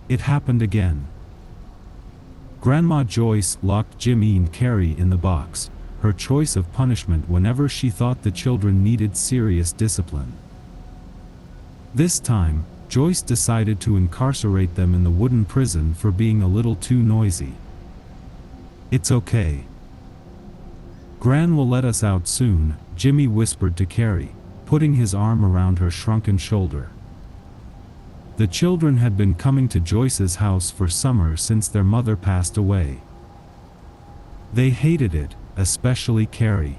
It happened again. Grandma Joyce locked Jimmy and Carrie in the box, her choice of punishment whenever she thought the children needed serious discipline. This time, Joyce decided to incarcerate them in the wooden prison for being a little too noisy. "It's okay. Gran will let us out soon," Jimmy whispered to Carrie, putting his arm around her shrunken shoulder. The children had been coming to Joyce's house for summer since their mother passed away. They hated it, especially Carrie.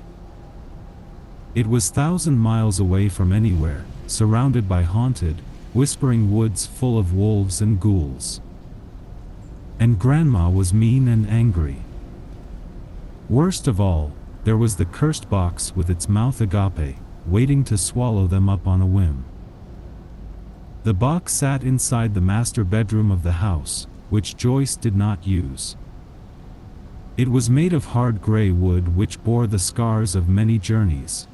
It was 1,000 miles away from anywhere, surrounded by haunted, whispering woods full of wolves and ghouls. And Grandma was mean and angry. Worst of all, there was the cursed box with its mouth agape, waiting to swallow them up on a whim. The box sat inside the master bedroom of the house, which Joyce did not use. It was made of hard gray wood which bore the scars of many journeys.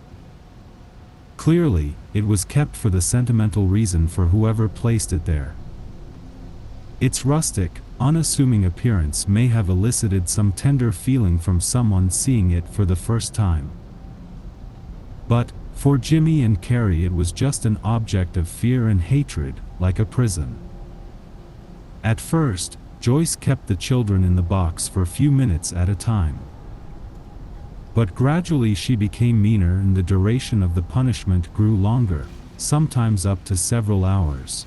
Clearly, it was kept for the sentimental reason for whoever placed it there. Its rustic, unassuming appearance may have elicited some tender feeling from someone seeing it for the first time. But, for Jimmy and Carrie, it was just an object of fear and hatred, like a prison. At first, Joyce kept the children in the box for a few minutes at a time. But gradually she became meaner and the duration of the punishment grew longer, sometimes up to several hours.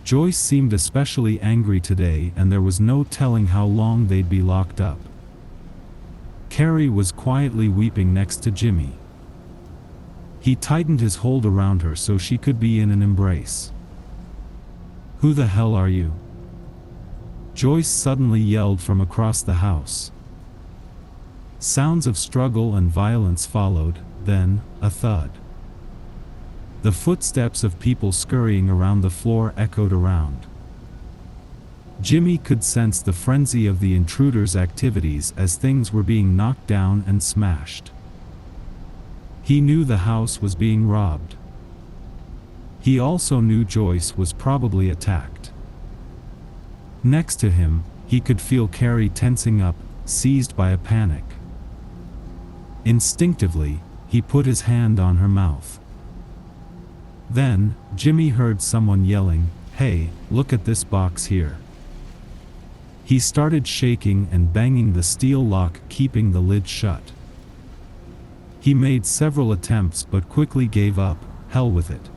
Joyce seemed especially angry today, and there was no telling how long they'd be locked up. Carrie was quietly weeping next to Jimmy. He tightened his hold around her so she could be in an embrace. "Who the hell are you?" Joyce suddenly yelled from across the house. Sounds of struggle and violence followed, then, a thud. The footsteps of people scurrying around the floor echoed around. Jimmy could sense the frenzy of the intruders' activities as things were being knocked down and smashed. He knew the house was being robbed. He also knew Joyce was probably attacked. Next to him, he could feel Carrie tensing up, seized by a panic. Instinctively, he put his hand on her mouth. Then, Jimmy heard someone yelling, "Hey, look at this box here." He started shaking and banging the steel lock, keeping the lid shut. He made several attempts but quickly gave up. Hell with it.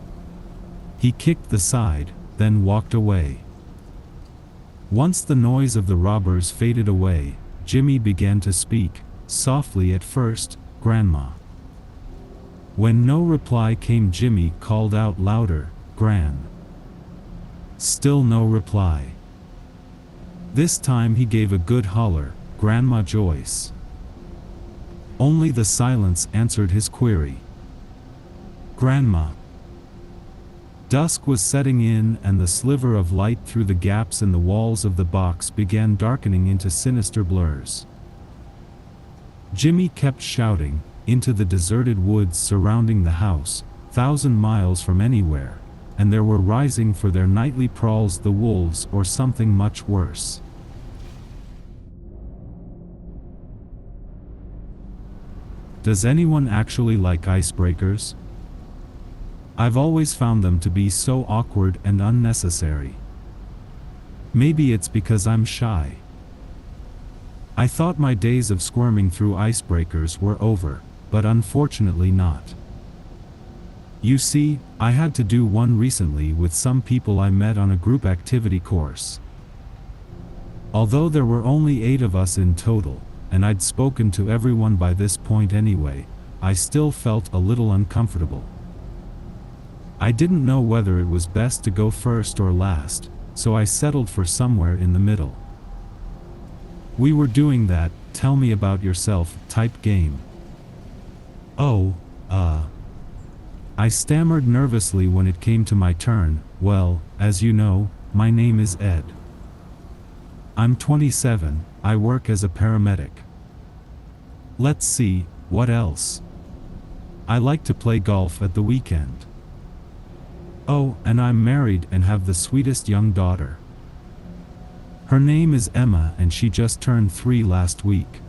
He kicked the side, then walked away. Once the noise of the robbers faded away, Jimmy began to speak, softly at first, "Grandma." When no reply came, Jimmy called out louder, "Gran." Still no reply. This time he gave a good holler, "Grandma Joyce." Only the silence answered his query. "Grandma." Dusk was setting in, and the sliver of light through the gaps in the walls of the box began darkening into sinister blurs. Jimmy kept shouting, into the deserted woods surrounding the house, 1,000 miles from anywhere, and there were rising for their nightly prowls the wolves or something much worse. Does anyone actually like icebreakers? I've always found them to be so awkward and unnecessary. Maybe it's because I'm shy. I thought my days of squirming through icebreakers were over, but unfortunately not. You see, I had to do one recently with some people I met on a group activity course. Although there were only 8 of us in total, and I'd spoken to everyone by this point anyway, I still felt a little uncomfortable. I didn't know whether it was best to go first or last, so I settled for somewhere in the middle. We were doing that "tell me about yourself" type game. I stammered nervously when it came to my turn. "Well, as you know, my name is Ed. I'm 27, I work as a paramedic. Let's see, what else? I like to play golf at the weekend. Oh, and I'm married and have the sweetest young daughter." Her name is Emma and she just turned 3 last week.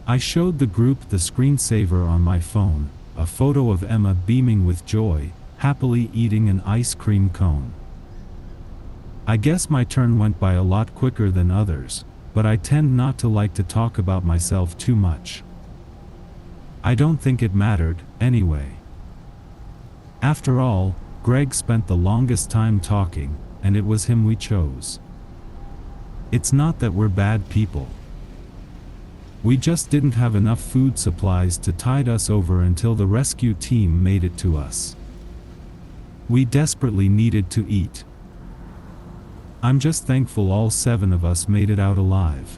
I showed the group the screensaver on my phone, a photo of Emma beaming with joy, happily eating an ice cream cone. I guess my turn went by a lot quicker than others, but I tend not to like to talk about myself too much. I don't think it mattered, anyway. After all, Greg spent the longest time talking, and it was him we chose. It's not that we're bad people. We just didn't have enough food supplies to tide us over until the rescue team made it to us. We desperately needed to eat. I'm just thankful all 7 of us made it out alive.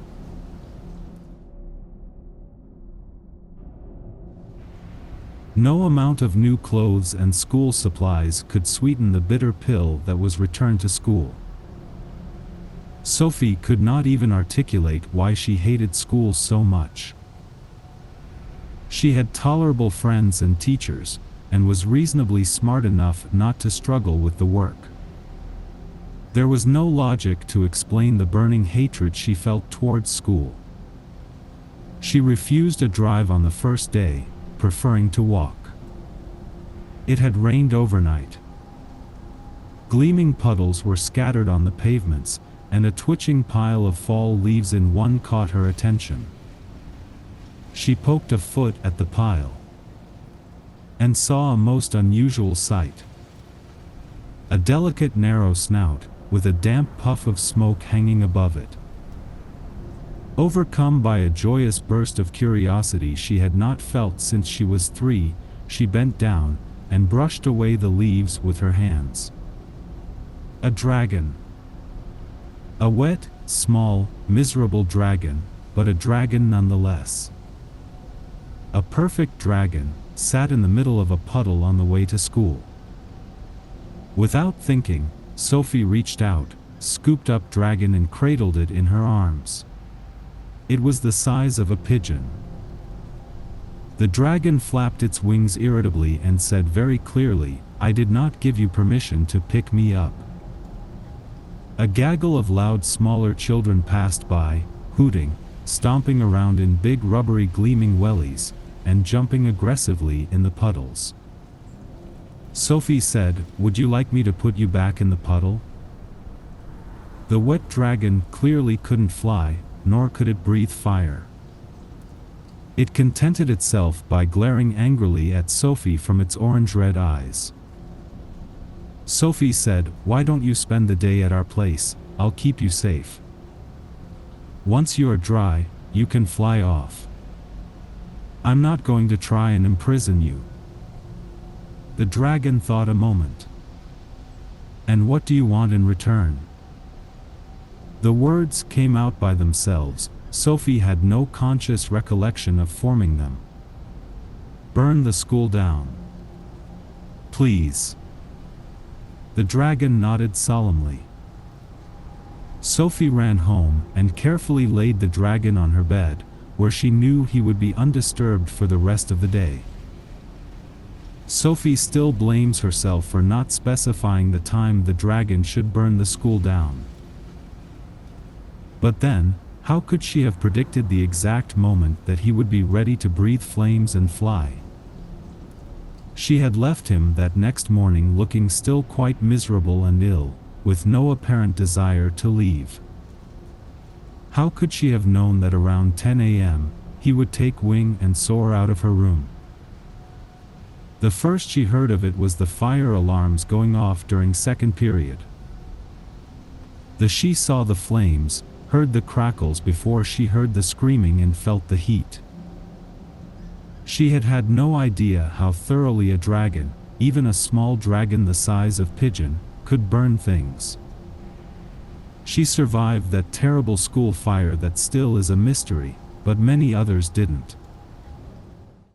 No amount of new clothes and school supplies could sweeten the bitter pill that was return to school. Sophie could not even articulate why she hated school so much. She had tolerable friends and teachers, and was reasonably smart enough not to struggle with the work. There was no logic to explain the burning hatred she felt towards school. She refused a drive on the first day, preferring to walk. It had rained overnight. Gleaming puddles were scattered on the pavements, and a twitching pile of fall leaves in one caught her attention. She poked a foot at the pile and saw a most unusual sight. A delicate narrow snout, with a damp puff of smoke hanging above it. Overcome by a joyous burst of curiosity she had not felt since she was 3, she bent down and brushed away the leaves with her hands. A dragon. A wet, small, miserable dragon, but a dragon nonetheless. A perfect dragon, sat in the middle of a puddle on the way to school. Without thinking, Sophie reached out, scooped up dragon and cradled it in her arms. It was the size of a pigeon. The dragon flapped its wings irritably and said very clearly, "I did not give you permission to pick me up." A gaggle of loud smaller children passed by, hooting, stomping around in big rubbery gleaming wellies, and jumping aggressively in the puddles. Sophie said, "Would you like me to put you back in the puddle?" The wet dragon clearly couldn't fly, nor could it breathe fire. It contented itself by glaring angrily at Sophie from its orange-red eyes. Sophie said, "Why don't you spend the day at our place? I'll keep you safe. Once you are dry, you can fly off. I'm not going to try and imprison you." The dragon thought a moment. "And what do you want in return?" The words came out by themselves. Sophie had no conscious recollection of forming them. "Burn the school down. Please." The dragon nodded solemnly. Sophie ran home and carefully laid the dragon on her bed, where she knew he would be undisturbed for the rest of the day. Sophie still blames herself for not specifying the time the dragon should burn the school down. But then, how could she have predicted the exact moment that he would be ready to breathe flames and fly? She had left him that next morning looking still quite miserable and ill, with no apparent desire to leave. How could she have known that around 10 a.m., he would take wing and soar out of her room? The first she heard of it was the fire alarms going off during second period. She saw the flames, heard the crackles before she heard the screaming and felt the heat. She had had no idea how thoroughly a dragon, even a small dragon the size of pigeon, could burn things. She survived that terrible school fire that still is a mystery, but many others didn't.